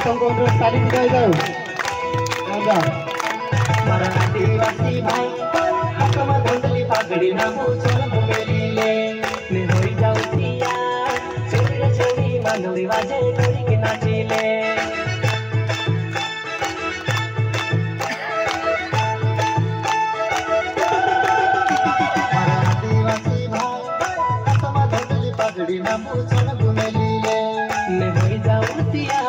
तुमको ताली बजाई दो आजा मारा आदिवासी भाई हातमा धुंदली पागडी ना मुछन घुमेलीले ने होई जाउतिया छोरी छोरी मानवी वाजे गोरी के नाचीले मारा आदिवासी भाई हातमा धुंदली पागडी ना मुछन घुमेलीले ने होई जाउतिया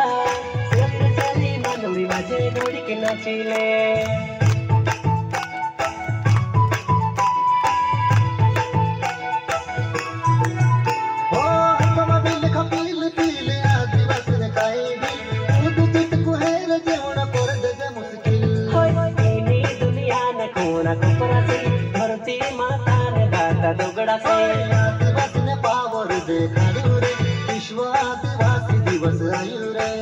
छोरी छोरी मानवी वाजे गोरी के नाचीले धरती माता ने दाता दुगड़ा से आदिवासी ने पावर देखाड़ू रे विश्व आदिवासी दिवस आयु रे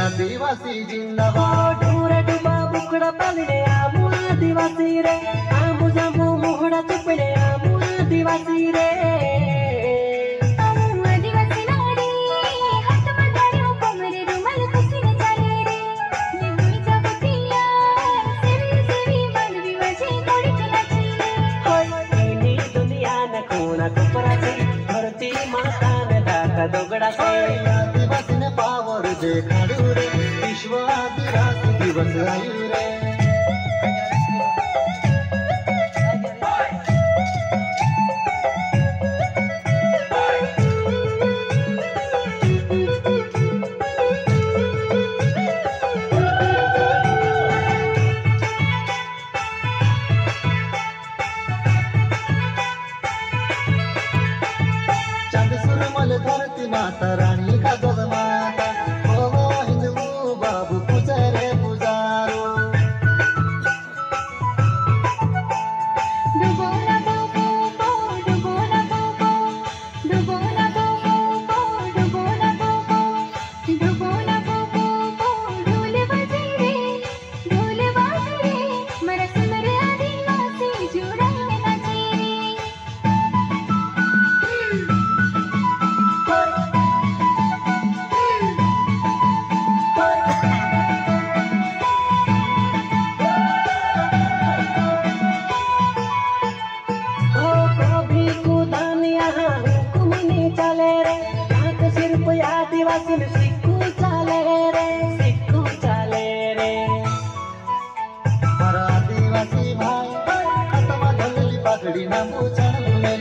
आदिवासी जिंदाबाद ढूरे डुबा बुकड़ा पालने आमू आदिवासी रे आमू जामू मोहड़ा चुपड़े आमू आदिवासी रे आमू आदिवासी नारी हाथ में धारियों कमरे रुमाल खुशी न चाले रे ये हुई जागतिया सेवी मानवी वाजे गोरी के नाची होय इनी दुनिया न कोना कोपरा से धरती माता ने दाता दोगड़ा से आदिवासी ने पावर देखाड़ू रे विश्व आदिवासी दिवस आयु रे चंद सुरमल धरती माता रानी का जगमाता बाबू पुजारे पुजारो डुबोना बोबो डुबोना बोबो डुबोना बोबो डुबोना बोबो डुबोना बोबो ढोल बजे रे मरा सुमर आदिवासी जुड़ा नाचे आदिवासी में सिक्कू चाले रे मारा आदिवासी भाई हातमा धुंदली पागडी ना मुछन घुमेलीले